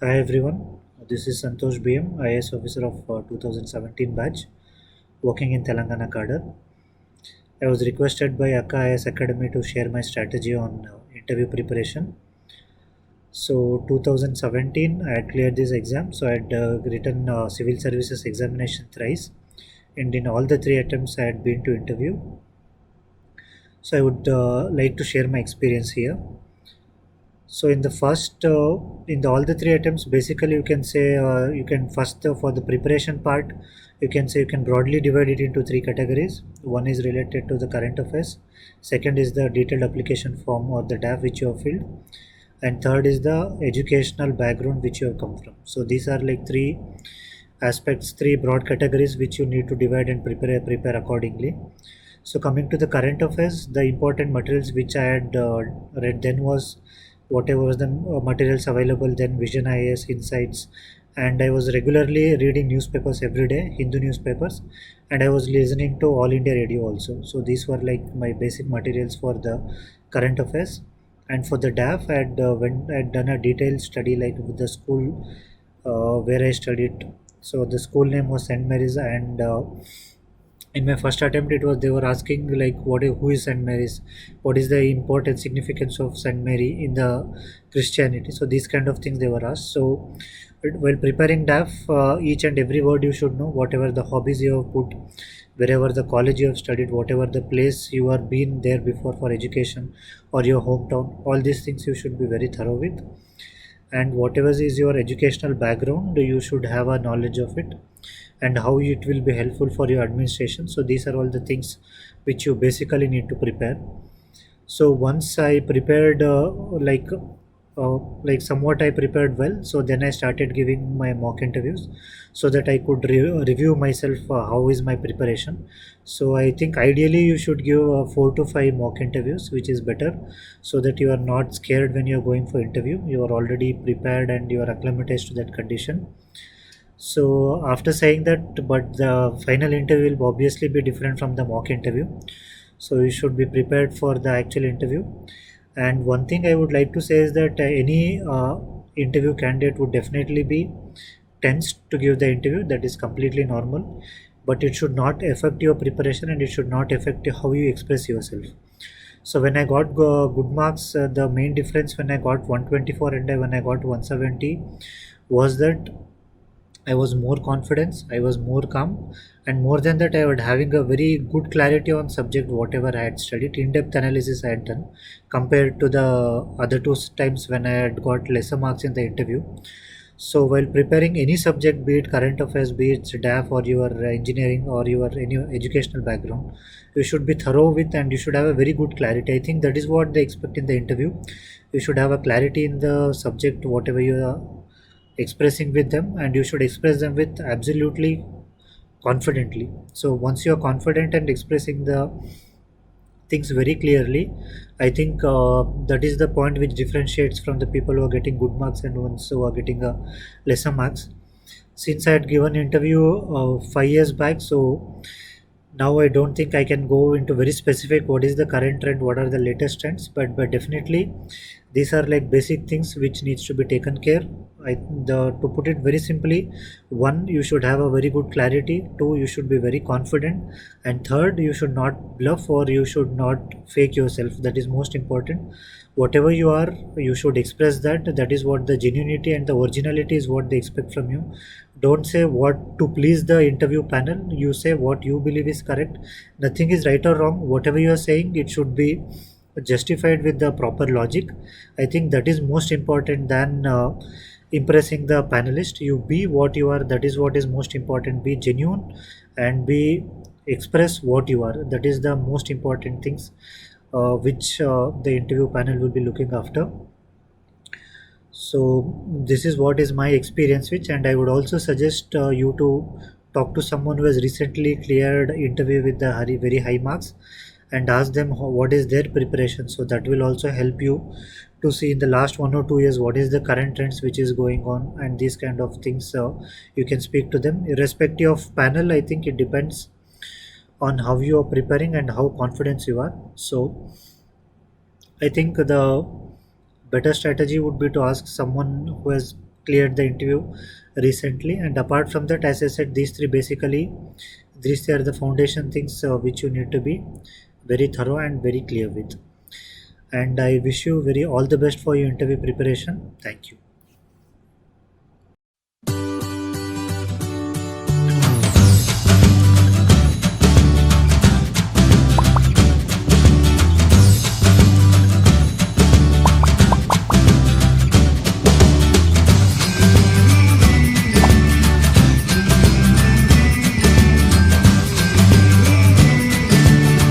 Hi everyone, this is Santosh BM, IAS officer of 2017 batch, working in Telangana cadre. I was requested by AKKA IAS Academy to share my strategy on interview preparation. So 2017, I had cleared this exam, so I had written civil services examination thrice, and in all the three attempts, I had been to interview. So I would like to share my experience here. So in the first, all the three attempts, basically you can say you can first for the preparation part, you can say you can broadly divide it into three categories. One is related to the current affairs, second is the detailed application form or the DAF which you have filled, and third is the educational background which you have come from. So these are like three aspects, three broad categories which you need to divide and prepare accordingly. So coming to the current affairs, the important materials which I had read then was whatever was the materials available then, Vision IAS, Insights, and I was regularly reading newspapers every day, Hindu newspapers, and I was listening to All India Radio also. So these were like my basic materials for the current affairs. And for the DAF, I had done a detailed study like with the school where I studied. So the school name was St. Mary's, and in my first attempt it was they were asking like who is St. Mary's, what is the important significance of St. Mary in the Christianity. So these kind of things they were asked. So while preparing DAF, each and every word you should know, whatever the hobbies you have put, wherever the college you have studied, whatever the place you are been there before for education or your hometown, all these things you should be very thorough with. And whatever is your educational background, you should have a knowledge of it and how it will be helpful for your administration. So these are all the things which you basically need to prepare. So once I prepared like somewhat I prepared well, so then I started giving my mock interviews so that I could review myself, how is my preparation. So I think ideally you should give 4 to 5 mock interviews, which is better, so that you are not scared when you are going for interview, you are already prepared and you are acclimatized to that condition. So after saying that, but the final interview will obviously be different from the mock interview. So you should be prepared for the actual interview. And one thing I would like to say is that any interview candidate would definitely be tense to give the interview. That is completely normal, but it should not affect your preparation and it should not affect how you express yourself. So when I got good marks, the main difference when I got 124 and when I got 170 was that I was more confident, I was more calm, and more than that, I was having a very good clarity on subject whatever I had studied. In-depth analysis I had done compared to the other two times when I had got lesser marks in the interview. So while preparing any subject, be it current affairs, be it DAF or your engineering or your any educational background, you should be thorough with and you should have a very good clarity. I think that is what they expect in the interview. You should have a clarity in the subject whatever you are expressing with them, and you should express them with absolutely confidently. So once you are confident and expressing the things very clearly, I think that is the point which differentiates from the people who are getting good marks and ones who are getting lesser marks. Since I had given interview 5 years back, so now I don't think I can go into very specific what is the current trend, what are the latest trends, but definitely these are like basic things which needs to be taken care. To put it very simply, one, you should have a very good clarity. Two, you should be very confident, and third, you should not bluff or you should not fake yourself. That is most important. Whatever you are, you should express that. That is what the genuinity and the originality is what they expect from you. Don't say what to please the interview panel. You say what you believe is correct. Nothing is right or wrong. Whatever you are saying, it should be justified with the proper logic. I think that is most important than impressing the panelist. You be what you are. That is what is most important. Be genuine and be express what you are. That is the most important things which the interview panel will be looking after. So this is what is my experience which, and I would also suggest you to talk to someone who has recently cleared interview with the very high marks and ask them what is their preparation. So that will also help you to see in the last 1 or 2 years what is the current trends which is going on, and these kind of things you can speak to them irrespective of panel. I think it depends on how you are preparing and how confident you are. So I think the better strategy would be to ask someone who has cleared the interview recently. And apart from that, as I said, these three are the foundation things which you need to be very thorough and very clear with. And I wish you very all the best for your interview preparation. Thank you.